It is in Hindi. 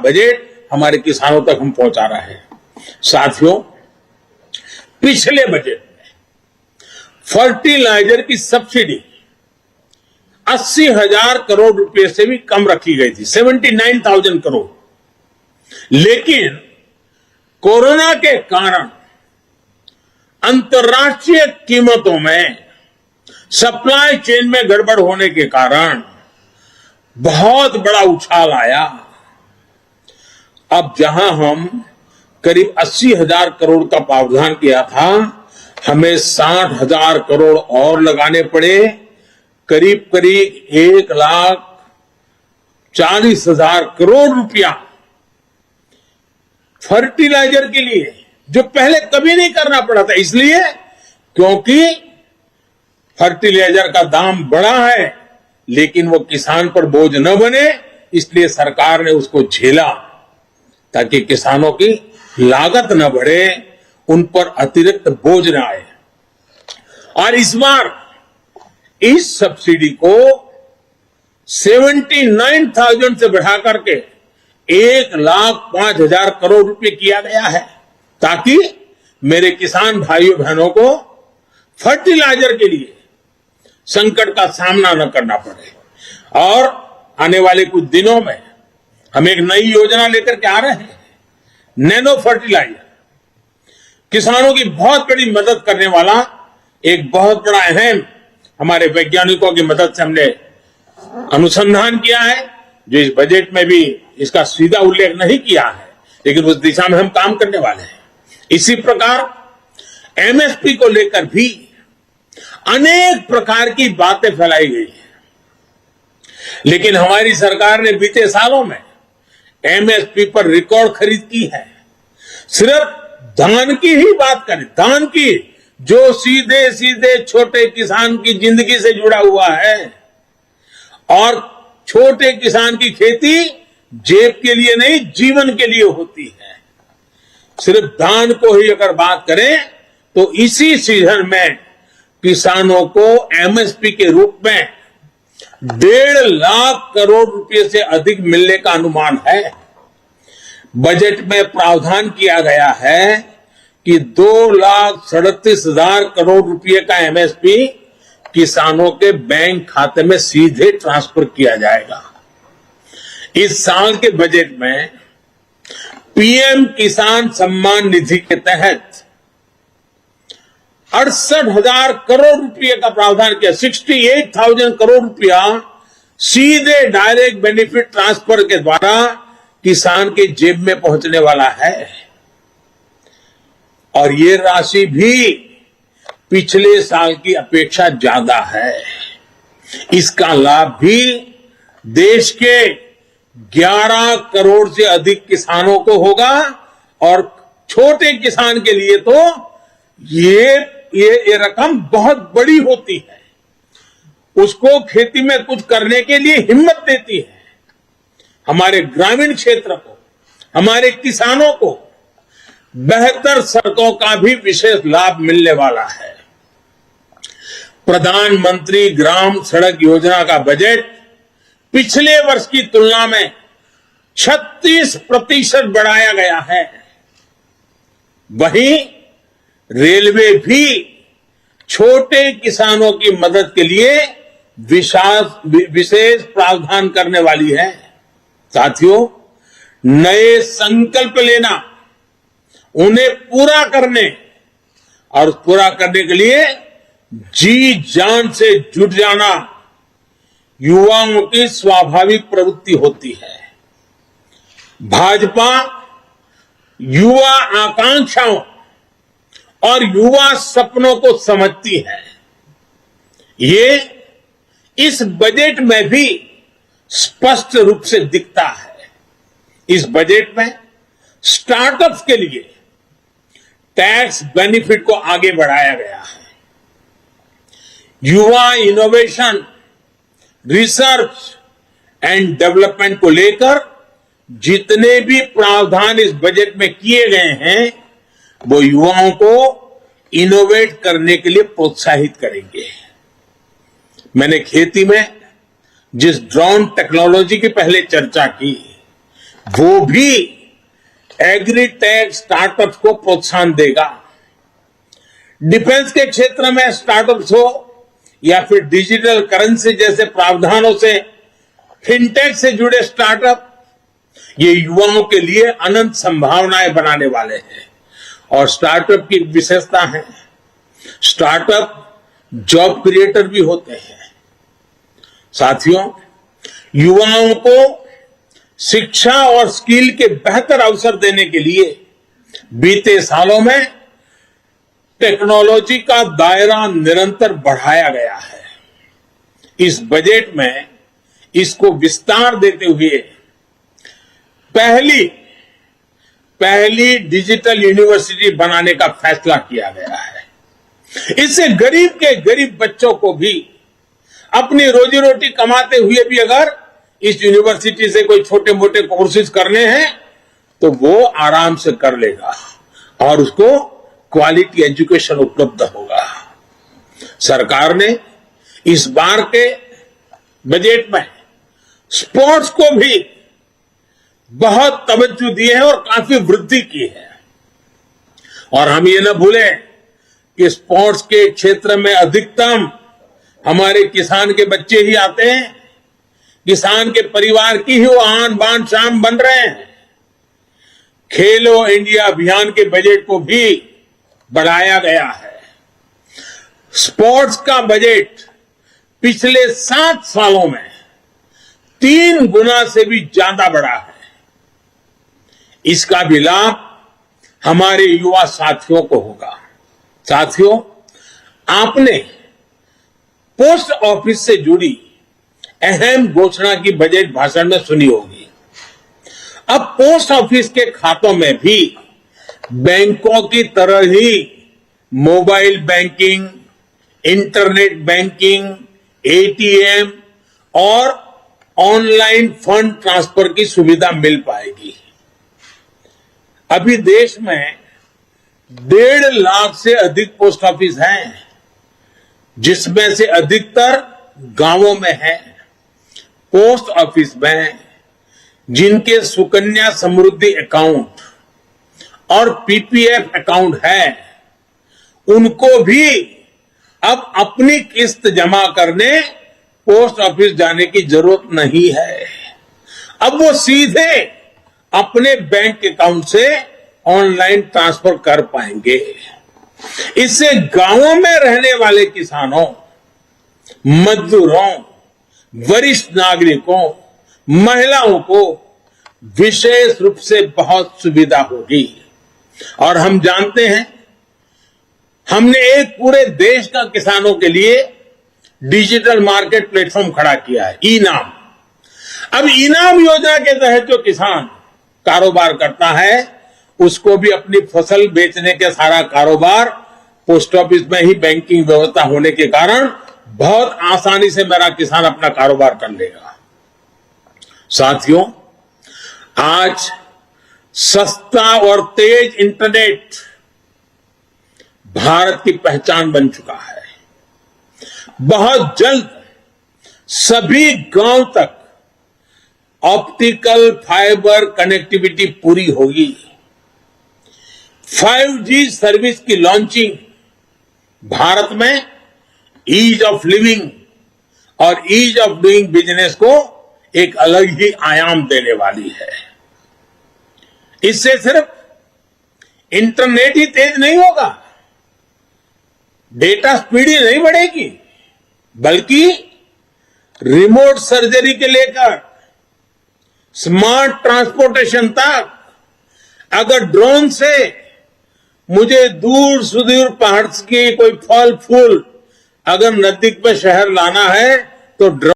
बजट हमारे किसानों तक हम पहुंचा रहे हैं। साथियों, पिछले बजट में फर्टिलाइजर की सब्सिडी 80,000 करोड़ रुपए से भी कम रखी गई थी, 79,000 करोड़। लेकिन कोरोना के कारण अंतर्राष्ट्रीय कीमतों में सप्लाई चेन में गड़बड़ होने के कारण बहुत बड़ा उछाल आया। अब जहां हम करीब 80,000 करोड़ का प्रावधान किया था, हमें 60,000 करोड़ और लगाने पड़े। करीब करीब 1,40,000 करोड़ रुपया फर्टिलाइजर के लिए, जो पहले कभी नहीं करना पड़ा था। इसलिए क्योंकि फर्टिलाइजर का दाम बढ़ा है, लेकिन वो किसान पर बोझ न बने, इसलिए सरकार ने उसको झेला ताकि किसानों की लागत न बढ़े, उन पर अतिरिक्त बोझ न आए। और इस बार इस सब्सिडी को 79,000 से बढ़ा करके 1,05,000 करोड़ रुपए किया गया है, ताकि मेरे किसान भाइयों बहनों को फर्टिलाइजर के लिए संकट का सामना न करना पड़े। और आने वाले कुछ दिनों में हम एक नई योजना लेकर के आ रहे हैं, नैनो फर्टिलाइजर। किसानों की बहुत बड़ी मदद करने वाला एक बहुत बड़ा अहम, हमारे वैज्ञानिकों की मदद से हमने अनुसंधान किया है, जो इस बजट में भी इसका सीधा उल्लेख नहीं किया है, लेकिन उस दिशा में हम काम करने वाले हैं। इसी प्रकार एमएसपी को लेकर भी अनेक प्रकार की बातें फैलाई गई हैं, लेकिन हमारी सरकार ने बीते सालों में एमएसपी पर रिकॉर्ड खरीद की है। सिर्फ धान की ही बात करें, धान की, जो सीधे सीधे छोटे किसान की जिंदगी से जुड़ा हुआ है, और छोटे किसान की खेती जेब के लिए नहीं, जीवन के लिए होती है। सिर्फ धान को ही अगर बात करें तो इसी सीजन में किसानों को एमएसपी के रूप में 1.5 लाख करोड़ रुपए से अधिक मिलने का अनुमान है। बजट में प्रावधान किया गया है कि 2,37,000 करोड़ रुपए का एमएसपी किसानों के बैंक खाते में सीधे ट्रांसफर किया जाएगा। इस साल के बजट में पीएम किसान सम्मान निधि के तहत 68,000 करोड़ रुपए का प्रावधान किया। 68,000 करोड़ रुपया सीधे डायरेक्ट बेनिफिट ट्रांसफर के द्वारा किसान के जेब में पहुंचने वाला है। और ये राशि भी पिछले साल की अपेक्षा ज्यादा है। इसका लाभ भी देश के 11 करोड़ से अधिक किसानों को होगा, और छोटे किसान के लिए तो ये रकम बहुत बड़ी होती है। उसको खेती में कुछ करने के लिए हिम्मत देती है। हमारे ग्रामीण क्षेत्र को, हमारे किसानों को बेहतर सड़कों का भी विशेष लाभ मिलने वाला है। प्रधानमंत्री ग्राम सड़क योजना का बजट पिछले वर्ष की तुलना में 36% बढ़ाया गया है। वहीं रेलवे भी छोटे किसानों की मदद के लिए विशेष प्रावधान करने वाली है। साथियों, नए संकल्प लेना, उन्हें पूरा करने और पूरा करने के लिए जी जान से जुट जाना युवाओं की स्वाभाविक प्रवृत्ति होती है। भाजपा युवा आकांक्षाओं और युवा सपनों को समझती है। ये इस बजट में भी स्पष्ट रूप से दिखता है। इस बजट में स्टार्टअप्स के लिए टैक्स बेनिफिट को आगे बढ़ाया गया है। युवा इनोवेशन, रिसर्च एंड डेवलपमेंट को लेकर जितने भी प्रावधान इस बजट में किए गए हैं, वो युवाओं को इनोवेट करने के लिए प्रोत्साहित करेंगे। मैंने खेती में जिस ड्रोन टेक्नोलॉजी की पहले चर्चा की, वो भी एग्रीटेक स्टार्टअप्स को प्रोत्साहन देगा। डिफेंस के क्षेत्र में स्टार्टअप्स हो या फिर डिजिटल करेंसी जैसे प्रावधानों से फिनटेक से जुड़े स्टार्टअप, ये युवाओं के लिए अनंत संभावनाएं बनाने वाले हैं। और स्टार्टअप की विशेषता है, स्टार्टअप जॉब क्रिएटर भी होते हैं। साथियों, युवाओं को शिक्षा और स्किल के बेहतर अवसर देने के लिए बीते सालों में टेक्नोलॉजी का दायरा निरंतर बढ़ाया गया है। इस बजट में इसको विस्तार देते हुए पहली डिजिटल यूनिवर्सिटी बनाने का फैसला किया गया है। इससे गरीब के गरीब बच्चों को भी अपनी रोजी रोटी कमाते हुए भी अगर इस यूनिवर्सिटी से कोई छोटे मोटे कोर्सेज करने हैं तो वो आराम से कर लेगा और उसको क्वालिटी एजुकेशन उपलब्ध होगा। सरकार ने इस बार के बजट में स्पोर्ट्स को भी बहुत तवज्जो दी है और काफी वृद्धि की है। और हम ये न भूलें कि स्पोर्ट्स के क्षेत्र में अधिकतम हमारे किसान के बच्चे ही आते हैं। किसान के परिवार की ही वो आन बान शान बन रहे हैं। खेलो इंडिया अभियान के बजट को भी बढ़ाया गया है। स्पोर्ट्स का बजट पिछले 7 सालों में 3 गुना से भी ज्यादा बढ़ा है। इसका भी लाभ हमारे युवा साथियों को होगा। साथियों, आपने पोस्ट ऑफिस से जुड़ी अहम घोषणा की बजट भाषण में सुनी होगी। अब पोस्ट ऑफिस के खातों में भी बैंकों की तरह ही mobile banking, internet banking, ATM और ऑनलाइन फंड ट्रांसफर की सुविधा मिल पाएगी। अभी देश में 1.5 लाख से अधिक पोस्ट ऑफिस हैं, जिसमें से अधिकतर गांवों में है। पोस्ट ऑफिस में जिनके सुकन्या समृद्धि अकाउंट और पीपीएफ अकाउंट है, उनको भी अब अपनी किस्त जमा करने पोस्ट ऑफिस जाने की जरूरत नहीं है। अब वो सीधे अपने बैंक अकाउंट से ऑनलाइन ट्रांसफर कर पाएंगे। इससे गांवों में रहने वाले किसानों, मजदूरों, वरिष्ठ नागरिकों, महिलाओं को विशेष रूप से बहुत सुविधा होगी। और हम जानते हैं, हमने एक पूरे देश का किसानों के लिए डिजिटल मार्केट प्लेटफॉर्म खड़ा किया है, ई-नाम। अब ई-नाम योजना के तहत जो किसान कारोबार करता है, उसको भी अपनी फसल बेचने के सारा कारोबार पोस्ट ऑफिस में ही बैंकिंग व्यवस्था होने के कारण बहुत आसानी से मेरा किसान अपना कारोबार कर लेगा। साथियों, आज सस्ता और तेज इंटरनेट भारत की पहचान बन चुका है। बहुत जल्द सभी गांव तक ऑप्टिकल फाइबर कनेक्टिविटी पूरी होगी। 5G सर्विस की लॉन्चिंग भारत में ईज ऑफ लिविंग और ईज ऑफ डूइंग बिजनेस को एक अलग ही आयाम देने वाली है। इससे सिर्फ इंटरनेट ही तेज नहीं होगा, डेटा स्पीड ही नहीं बढ़ेगी, बल्कि रिमोट सर्जरी के लेकर स्मार्ट ट्रांसपोर्टेशन तक, अगर ड्रोन से मुझे दूर सुदूर पहाड़ के कोई फल फूल अगर नजदीक में शहर लाना है तो